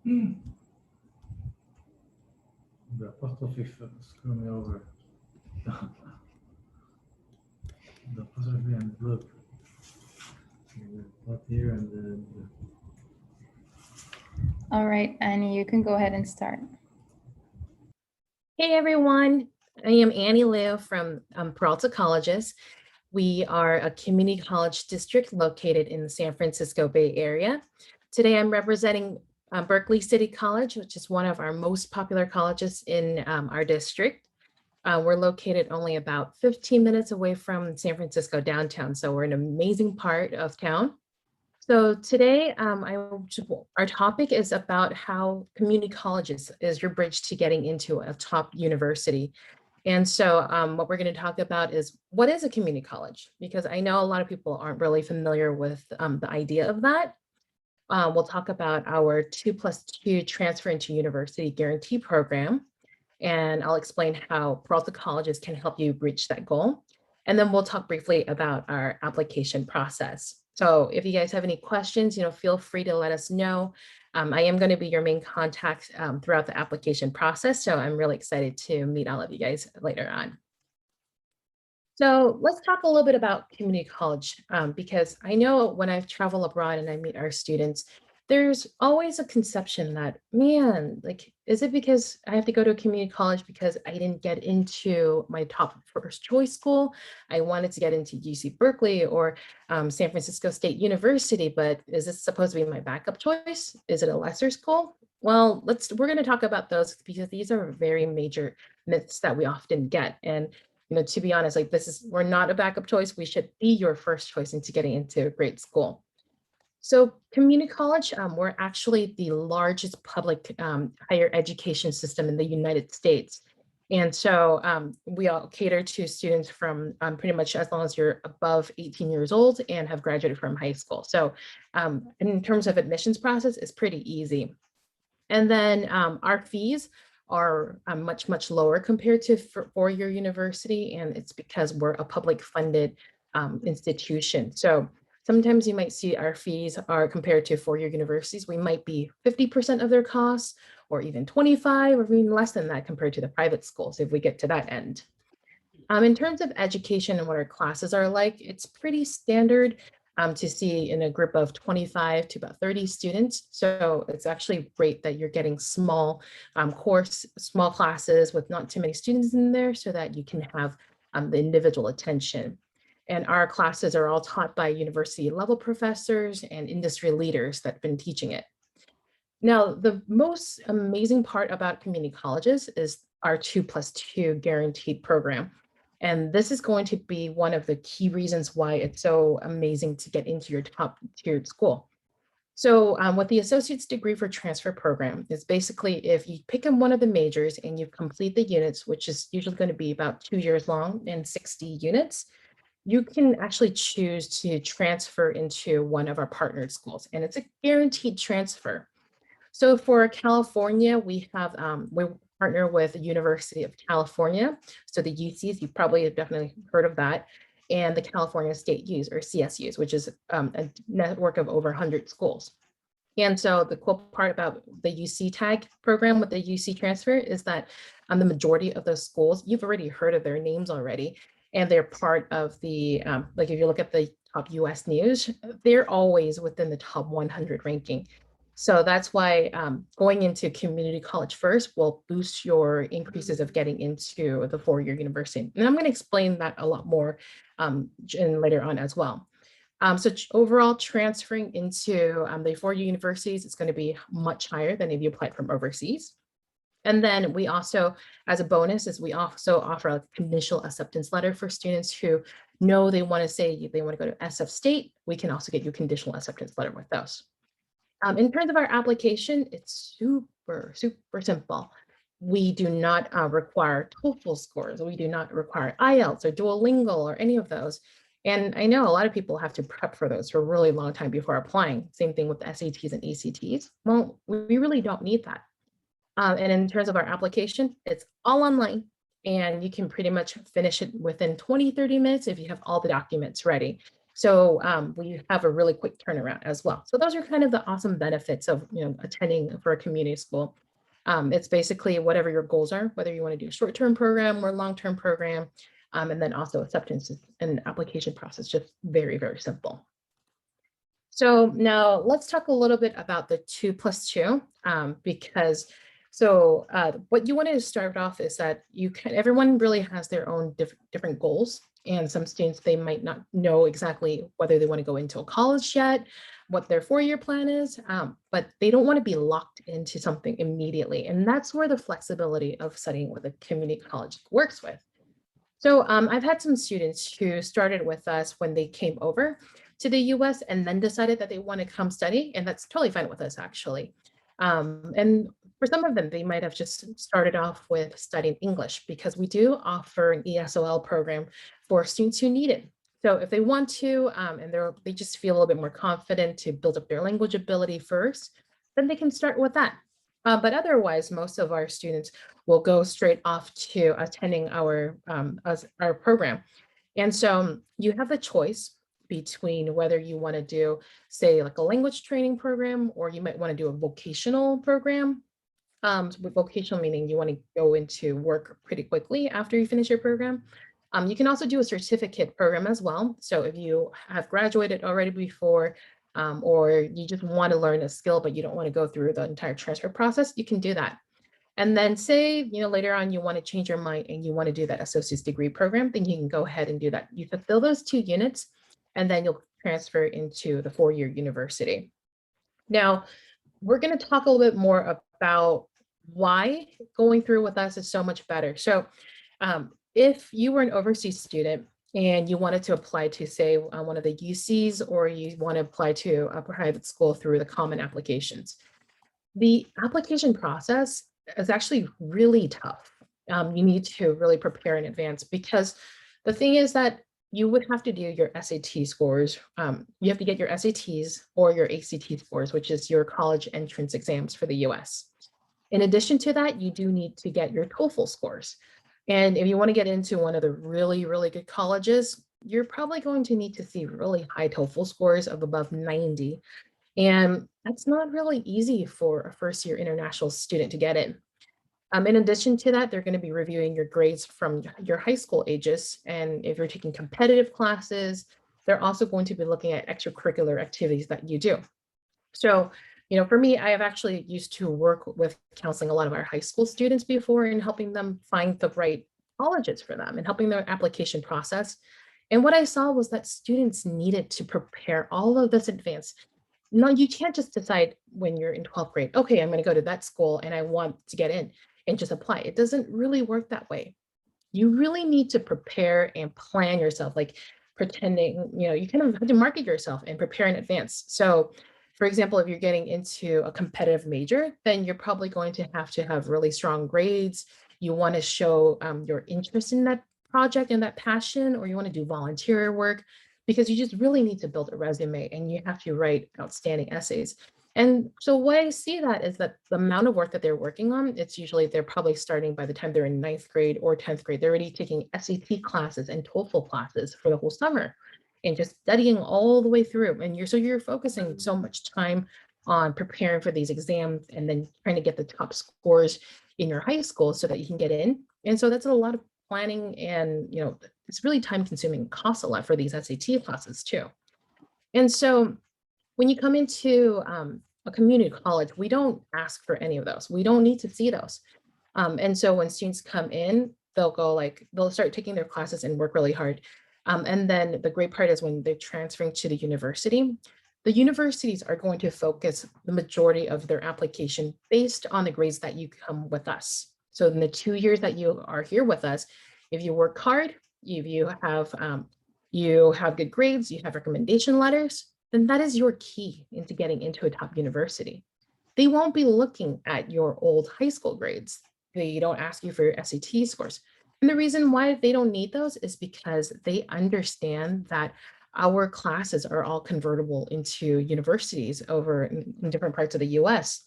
The apostrophe screw me over. The apostrophe and look. Put here and then. All right, Annie, you can go ahead and start. Hey everyone, I am Annie Liu from Peralta Colleges. We are a community college district located in the San Francisco Bay Area. Today I'm representing Berkeley City College, which is one of our most popular colleges in our district. We're located only about 15 minutes away from San Francisco downtown, so we're an amazing part of town. So today, our topic is about how community colleges is your bridge to getting into a top university. And so what we're going to talk about is what is a community college? Because I know a lot of people aren't really familiar with the idea of that. We'll talk about our 2+2 transfer into university guarantee program. And I'll explain how Peralta colleges can help you reach that goal. And then we'll talk briefly about our application process. So if you guys have any questions, feel free to let us know. I am going to be your main contact throughout the application process. So I'm really excited to meet all of you guys later on. So let's talk a little bit about community college, because I know when I travel abroad and I meet our students, there's always a conception that, man, like, is it because I have to go to a community college because I didn't get into my top first choice school? I wanted to get into UC Berkeley or San Francisco State University, but is this supposed to be my backup choice? Is it a lesser school? Well, we're going to talk about those because these are very major myths that we often get. And to be honest, like we're not a backup choice. We should be your first choice into getting into a great school. So community college, we're actually the largest public higher education system in the United States. And so we all cater to students from pretty much as long as you're above 18 years old and have graduated from high school. So in terms of admissions process, it's pretty easy. And then our fees are much, much lower compared to four-year university. And it's because we're a public funded institution. So sometimes you might see our fees are compared to four-year universities. We might be 50% of their costs or even 25 or even less than that compared to the private schools if we get to that end. In terms of education and what our classes are like, it's pretty standard to see in a group of 25 to about 30 students. So it's actually great that you're getting small small classes with not too many students in there so that you can have the individual attention. And our classes are all taught by university level professors and industry leaders that have been teaching it. Now, the most amazing part about community colleges is our 2+2 guaranteed program. And this is going to be one of the key reasons why it's so amazing to get into your top tiered school. So with the associate's degree for transfer program is basically if you pick up one of the majors and you complete the units, which is usually going to be about 2 years long and 60 units, you can actually choose to transfer into one of our partnered schools, and it's a guaranteed transfer. So for California, we partner with the University of California. So the UCs, you probably have definitely heard of that, and the California State U's or CSUs, which is a network of over 100 schools. And so the cool part about the UC tag program with the UC transfer is that the majority of those schools, you've already heard of their names already. And they're part of the, like if you look at the top US news, they're always within the top 100 ranking. So that's why going into community college first will boost your increases of getting into the four-year university. And I'm going to explain that a lot more later on as well. So overall transferring into the four-year universities is going to be much higher than if you applied from overseas. And then we also, as a bonus, is we also offer a conditional acceptance letter for students who know they want to say they want to go to SF State. We can also get you a conditional acceptance letter with those. In terms of our application, it's super, super simple. We do not require TOEFL scores. We do not require IELTS or Duolingo or any of those. And I know a lot of people have to prep for those for a really long time before applying. Same thing with SATs and ACTs. Well, we really don't need that. And in terms of our application, it's all online and you can pretty much finish it within 20, 30 minutes if you have all the documents ready. So we have a really quick turnaround as well. So those are kind of the awesome benefits of attending for a community school. It's basically whatever your goals are, whether you want to do a short-term program or long-term program, and then also acceptance and application process, just very, very simple. So now let's talk a little bit about the 2+2, because what you wanted to start off is that everyone really has their own different goals. And some students, they might not know exactly whether they want to go into a college yet, what their 4-year plan is, but they don't want to be locked into something immediately. And that's where the flexibility of studying with a community college works with. So I've had some students who started with us when they came over to the US and then decided that they want to come study, and that's totally fine with us actually. And for some of them, they might have just started off with studying English because we do offer an ESOL program for students who need it. So if they want to, and they just feel a little bit more confident to build up their language ability first, then they can start with that. But otherwise, most of our students will go straight off to attending our program. And so you have the choice between whether you want to do, say, like a language training program, or you might want to do a vocational program. With vocational meaning you want to go into work pretty quickly after you finish your program. You can also do a certificate program as well. So if you have graduated already before, or you just want to learn a skill, but you don't want to go through the entire transfer process, you can do that. And then say, later on you want to change your mind and you want to do that associate's degree program, then you can go ahead and do that. You fulfill those 2 units, and then you'll transfer into the 4-year university. Now, we're going to talk a little bit more about why going through with us is so much better. So if you were an overseas student and you wanted to apply to, say, one of the UCs, or you want to apply to a private school through the common applications, the application process is actually really tough. You need to really prepare in advance, because the thing is that you would have to do your SAT scores. You have to get your SATs or your ACT scores, which is your college entrance exams for the US. In addition to that, you do need to get your TOEFL scores. And if you want to get into one of the really, really good colleges, you're probably going to need to see really high TOEFL scores of above 90. And that's not really easy for a first-year international student to get in. In addition to that, they're going to be reviewing your grades from your high school ages. And if you're taking competitive classes, they're also going to be looking at extracurricular activities that you do. So, for me, I have actually used to work with counseling a lot of our high school students before and helping them find the right colleges for them and helping their application process. And what I saw was that students needed to prepare all of this advance. No, you can't just decide when you're in 12th grade, okay, I'm going to go to that school and I want to get in and just apply. It doesn't really work that way. You really need to prepare and plan yourself, like pretending, you kind of have to market yourself and prepare in advance. So, for example, if you're getting into a competitive major, then you're probably going to have really strong grades. You want to show your interest in that project and that passion, or you want to do volunteer work, because you just really need to build a resume and you have to write outstanding essays. And so what I see that is that the amount of work that they're working on, it's usually they're probably starting by the time they're in 9th grade or 10th grade, they're already taking SAT classes and TOEFL classes for the whole summer and just studying all the way through. And you're focusing so much time on preparing for these exams and then trying to get the top scores in your high school so that you can get in. And so that's a lot of planning, and it's really time consuming, costs a lot for these SAT classes too. And so when you come into a community college, we don't ask for any of those. We don't need to see those. And so when students come in, they'll start taking their classes and work really hard. And then the great part is when they're transferring to the universities are going to focus the majority of their application based on the grades that you come with us. So in the 2 years that you are here with us, if you work hard, if you have good grades, you have recommendation letters, then that is your key into getting into a top university. They won't be looking at your old high school grades. They don't ask you for your SAT scores. And the reason why they don't need those is because they understand that our classes are all convertible into universities over in different parts of the US.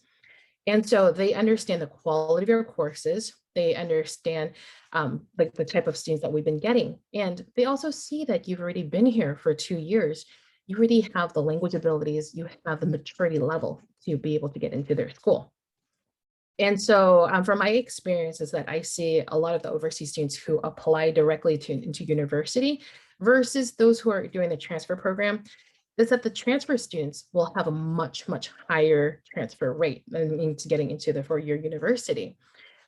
And so they understand the quality of your courses. They understand like the type of students that we've been getting. And they also see that you've already been here for 2 years. You already have the language abilities, you have the maturity level to be able to get into their school. And so from my experience is that I see a lot of the overseas students who apply directly into university versus those who are doing the transfer program, is that the transfer students will have a much, much higher transfer rate into getting into the four-year university.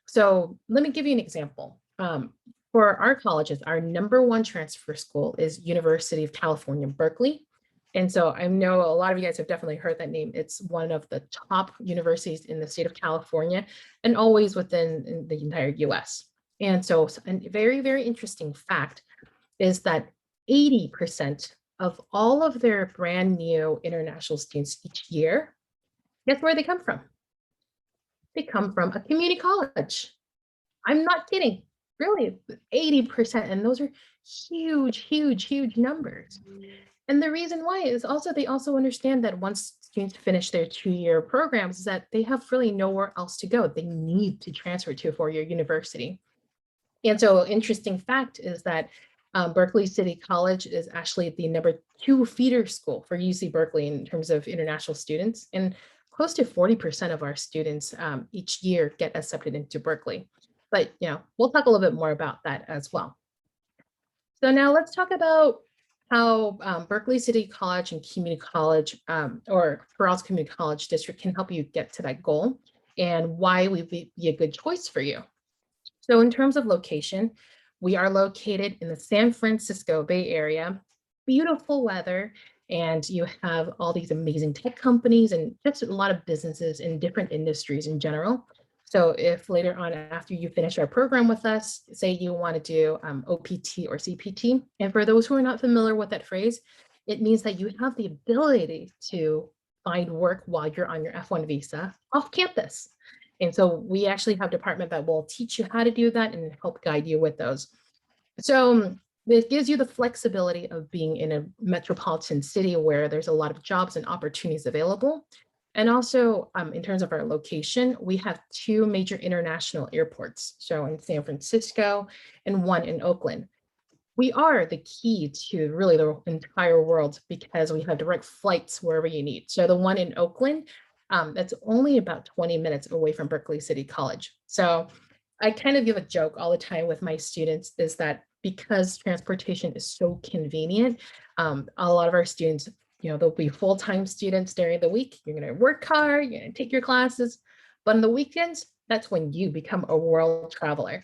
So let me give you an example. For our colleges, our #1 transfer school is University of California, Berkeley. And so I know a lot of you guys have definitely heard that name. It's one of the top universities in the state of California and always within the entire US. And so a very, very interesting fact is that 80% of all of their brand new international students each year, guess where they come from? They come from a community college. I'm not kidding. Really, 80%. And those are huge, huge, huge numbers. And the reason why is also they also understand that once students finish their 2-year programs, is that they have really nowhere else to go. They need to transfer to a 4-year university. And so interesting fact is that Berkeley City College is actually the #2 feeder school for UC Berkeley in terms of international students. And close to 40% of our students each year get accepted into Berkeley. But we'll talk a little bit more about that as well. So now let's talk about how Berkeley City College and Community College or Peralta Community College District can help you get to that goal and why we would be a good choice for you. So in terms of location, we are located in the San Francisco Bay Area, beautiful weather, and you have all these amazing tech companies and just a lot of businesses in different industries in general. So if later on after you finish our program with us, say you want to do OPT or CPT, and for those who are not familiar with that phrase, it means that you have the ability to find work while you're on your F1 visa off campus. And so we actually have a department that will teach you how to do that and help guide you with those. So this gives you the flexibility of being in a metropolitan city where there's a lot of jobs and opportunities available. And also in terms of our location, we have 2 major international airports. So in San Francisco and one in Oakland. We are the key to really the entire world because we have direct flights wherever you need. So the one in Oakland, that's only about 20 minutes away from Berkeley City College. So I kind of give a joke all the time with my students is that because transportation is so convenient, a lot of our students, they'll be full-time students during the week. You're going to work hard, you're going to take your classes, but on the weekends, that's when you become a world traveler.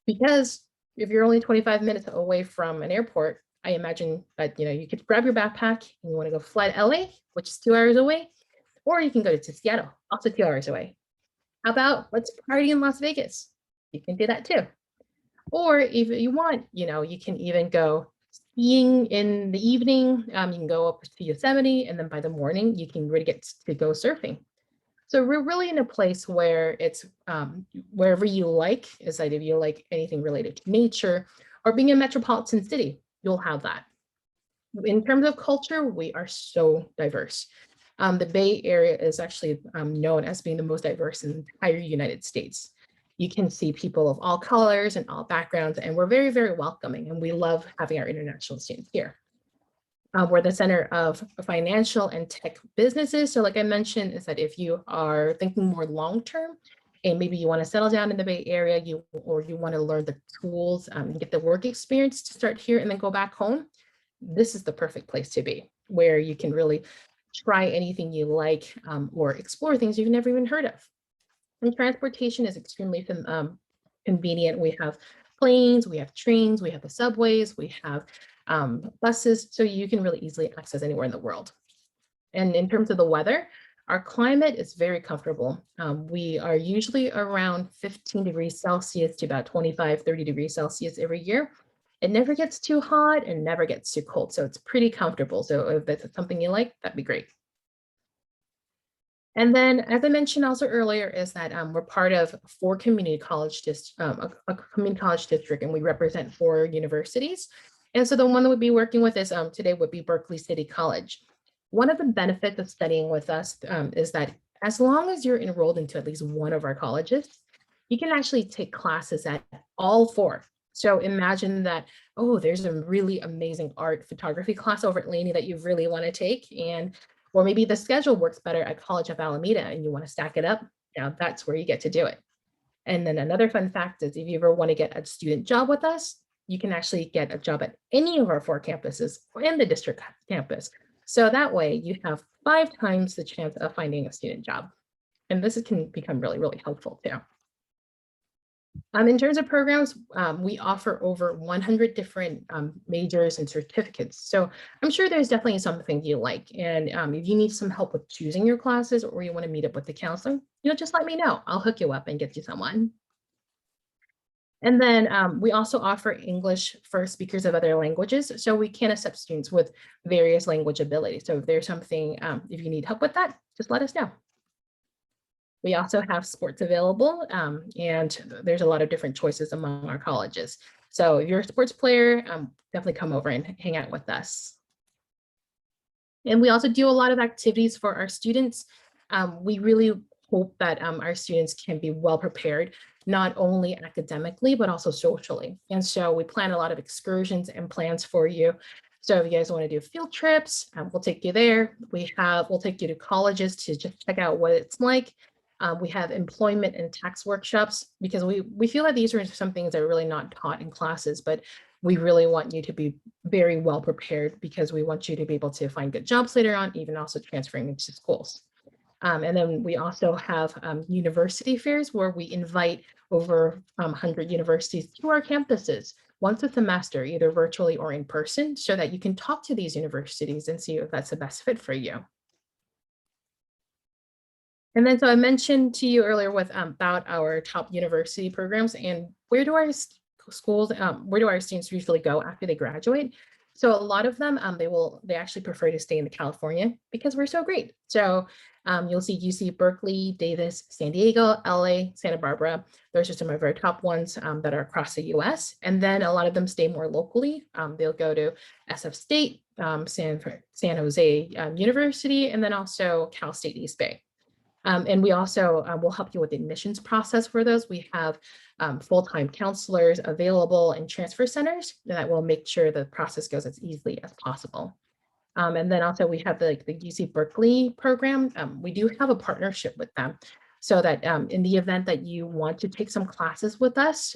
Because if you're only 25 minutes away from an airport, I imagine that, you could grab your backpack and you want to go fly to LA, which is 2 hours away, or you can go to Seattle, also 2 hours away. How about let's party in Las Vegas? You can do that too. Or if you want, you can even go skiing in the evening. You can go up to Yosemite, and then by the morning, you can really get to go surfing. So we're really in a place where it's wherever you like, is that if you like anything related to nature or being a metropolitan city, you'll have that. In terms of culture, we are so diverse. The Bay Area is actually known as being the most diverse in the entire United States. You can see people of all colors and all backgrounds, and we're very, very welcoming, and we love having our international students here. We're the center of financial and tech businesses. So like I mentioned, is that if you are thinking more long-term, and maybe you want to settle down in the Bay Area, or you want to learn the tools and get the work experience to start here and then go back home, this is the perfect place to be, where you can really try anything you like or explore things you've never even heard of. And transportation is extremely convenient. We have planes, we have trains, we have the subways, we have buses, so you can really easily access anywhere in the world. And in terms of the weather, our climate is very comfortable. We are usually around 15 degrees Celsius to about 25, 30 degrees Celsius every year. It never gets too hot and never gets too cold, so it's pretty comfortable. So if that's something you like, that'd be great. And then, as I mentioned also earlier, is that we're part of 4 community college a community college district, and we represent 4 universities. And so the one that we'll be working with is today would be Berkeley City College. One of the benefits of studying with us is that as long as you're enrolled into at least one of our colleges, you can actually take classes at all four. So imagine that, oh, there's a really amazing art photography class over at Laney that you really want to take, or maybe the schedule works better at College of Alameda and you want to stack it up. Now that's where you get to do it. And then another fun fact is if you ever want to get a student job with us, you can actually get a job at any of our 4 campuses and the district campus. So that way you have 5 times the chance of finding a student job. And this can become really, really helpful too. In terms of programs, we offer over 100 different majors and certificates. So I'm sure there's definitely something you like. And if you need some help with choosing your classes or you want to meet up with the counselor, just let me know. I'll hook you up and get you someone. And then we also offer English for speakers of other languages. So we can accept students with various language abilities. So if there's something, if you need help with that, just let us know. We also have sports available, and there's a lot of different choices among our colleges. So if you're a sports player, definitely come over and hang out with us. And we also do a lot of activities for our students. We really hope that our students can be well prepared, not only academically, but also socially. And so we plan a lot of excursions and plans for you. So if you guys want to do field trips, we'll take you there. We'll take you to colleges to just check out what it's like. We have employment and tax workshops because we feel that these are some things that are really not taught in classes, but we really want you to be very well prepared because we want you to be able to find good jobs later on, even also transferring into schools. And then we also have university fairs where we invite over 100 universities to our campuses once a semester, either virtually or in person, so that you can talk to these universities and see if that's the best fit for you. And then, so I mentioned to you earlier about our top university programs and where do our schools, where do our students usually go after they graduate? So a lot of them, they actually prefer to stay in California because we're so great. So you'll see UC Berkeley, Davis, San Diego, LA, Santa Barbara. Those are some of our top ones that are across the US. And then a lot of them stay more locally. They'll go to SF State, San Jose University, and then also Cal State East Bay. And we also will help you with the admissions process for those. We have full-time counselors available in transfer centers that will make sure the process goes as easily as possible. And then also we have the UC Berkeley program. We do have a partnership with them so that in the event that you want to take some classes with us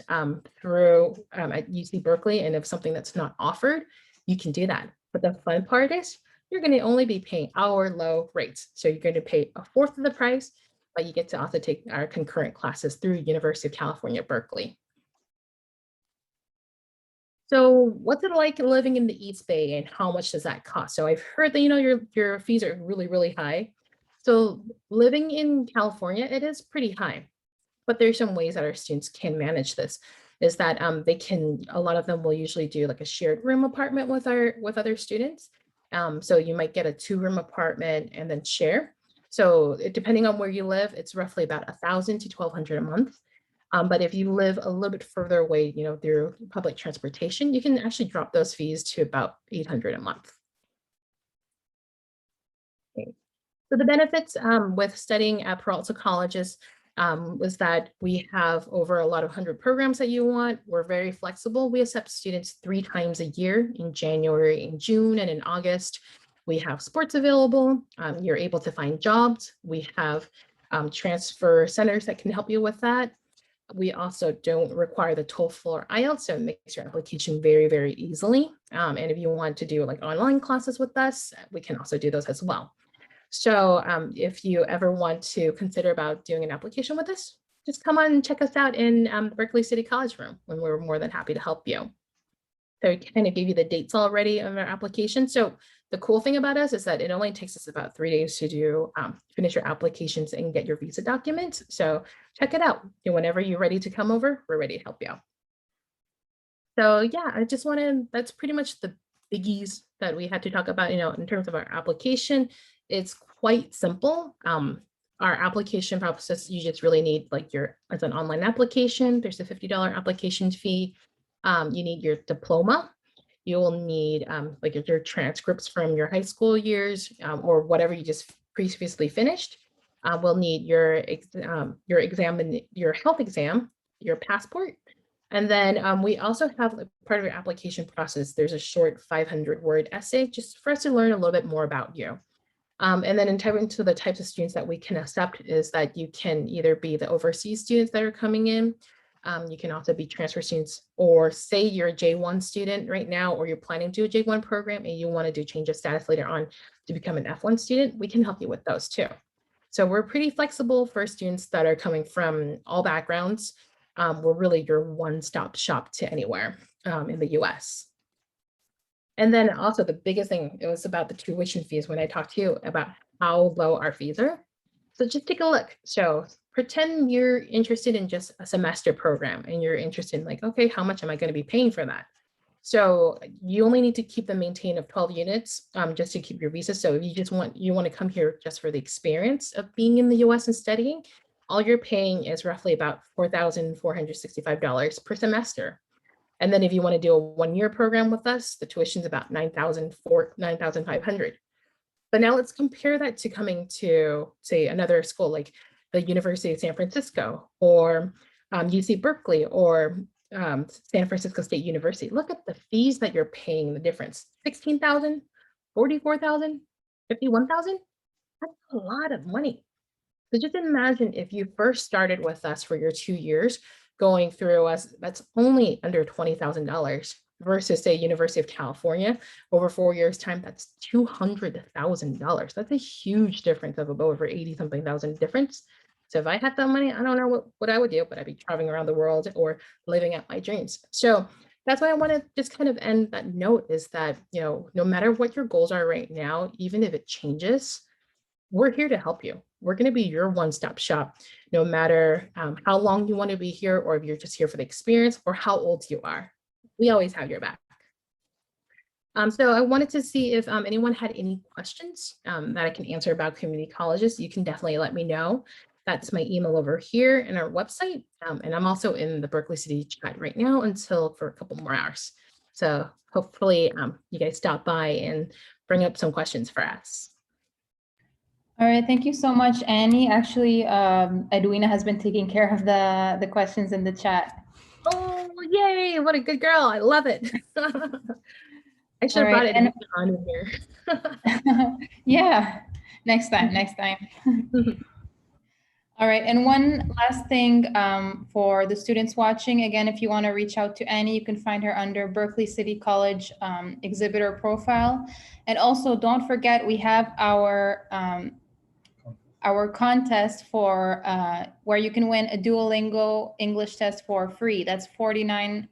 through at UC Berkeley, and if something that's not offered, you can do that. But the fun part is you're going to only be paying our low rates. So you're going to pay 1/4 of the price, but you get to also take our concurrent classes through University of California, Berkeley. So what's it like living in the East Bay and how much does that cost? So I've heard that, your fees are really, really high. So living in California, it is pretty high, but there's some ways that our students can manage this. Is that a lot of them will usually do like a shared room apartment with other students. So you might get a 2-room apartment and then share. So depending on where you live, it's roughly about $1,000 to $1,200 a month. But if you live a little bit further away, through public transportation, you can actually drop those fees to about $800 a month. Okay. So the benefits with studying at Peralta colleges was that we have over a lot of 100 programs that you want. We're very flexible. We accept students 3 times a year in January, in June, and in August. We have sports available. You're able to find jobs. We have transfer centers that can help you with that. We also don't require the TOEFL or IELTS, so it makes your application very, very easily. And if you want to do like online classes with us, we can also do those as well. So if you ever want to consider about doing an application with us, just come on and check us out in the Berkeley City College room when we're more than happy to help you. So we kind of gave you the dates already of our application. So the cool thing about us is that it only takes us about 3 days to do finish your applications and get your visa documents. So check it out. And whenever you're ready to come over, we're ready to help you out. So yeah, that's pretty much the biggies that we had to talk about, in terms of our application. It's quite simple. Our application process, you just really need as an online application, there's a $50 application fee. You need your diploma. You will need your transcripts from your high school years or whatever you just previously finished. We'll need your health exam, your passport. And then we also have part of your application process. There's a short 500-word essay just for us to learn a little bit more about you. And then in terms to the types of students that we can accept is that you can either be the overseas students that are coming in. You can also be transfer students, or say you're a J1 student right now, or you're planning to do a J1 program and you want to do change of status later on to become an F1 student, we can help you with those too. So we're pretty flexible for students that are coming from all backgrounds. We're really your one-stop shop to anywhere in the US. And then also the biggest thing, it was about the tuition fees when I talked to you about how low our fees are. So just take a look. So pretend you're interested in just a semester program and you're interested in like, okay, how much am I going to be paying for that? So you only need to keep the maintain of 12 units just to keep your visa. So if you want to come here just for the experience of being in the US and studying, all you're paying is roughly about $4,465 per semester. And then if you want to do a 1-year program with us, the tuition is about $9,500. But now let's compare that to coming to, say, another school like the University of San Francisco or UC Berkeley or San Francisco State University. Look at the fees that you're paying, the difference. $16,000, $44,000, $51,000. That's a lot of money. So just imagine if you first started with us for your 2 years, going through us, that's only under $20,000 versus say University of California over 4 years time, that's $200,000. That's a huge difference of over 80 something thousand difference. So if I had that money, I don't know what I would do, but I'd be traveling around the world or living out my dreams. So that's why I want to just kind of end that note is that, you know, no matter what your goals are right now, even if it changes, we're here to help you. We're going to be your one-stop shop, no matter how long you want to be here, or if you're just here for the experience, or how old you are. We always have your back. So I wanted to see if anyone had any questions that I can answer about community colleges. You can definitely let me know. That's my email over here in our website. And I'm also in the Berkeley City chat right now for a couple more hours. So hopefully you guys stop by and bring up some questions for us. All right, thank you so much, Annie. Actually, Edwina has been taking care of the questions in the chat. Oh, yay, what a good girl. I love it. I should have brought it on in here. Yeah, next time. All right, and one last thing for the students watching, again, if you want to reach out to Annie, you can find her under Berkeley City College exhibitor profile. And also don't forget, we have our contest for where you can win a Duolingo English test for free. That's $49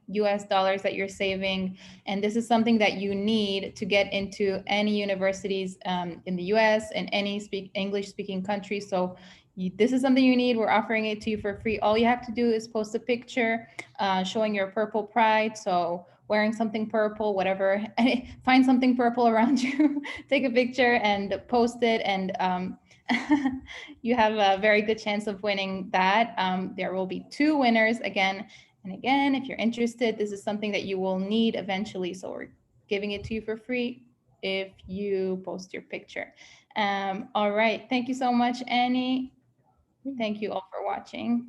that you're saving. And this is something that you need to get into any universities in the US and any English speaking country. So this is something you need. We're offering it to you for free. All you have to do is post a picture showing your purple pride. So wearing something purple, whatever, find something purple around you, take a picture and post it, and you have a very good chance of winning that. There will be 2 winners again and again. If you're interested, this is something that you will need eventually. So we're giving it to you for free if you post your picture. All right. Thank you so much, Annie. Thank you all for watching.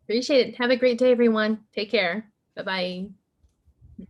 Appreciate it. Have a great day, everyone. Take care. Bye-bye.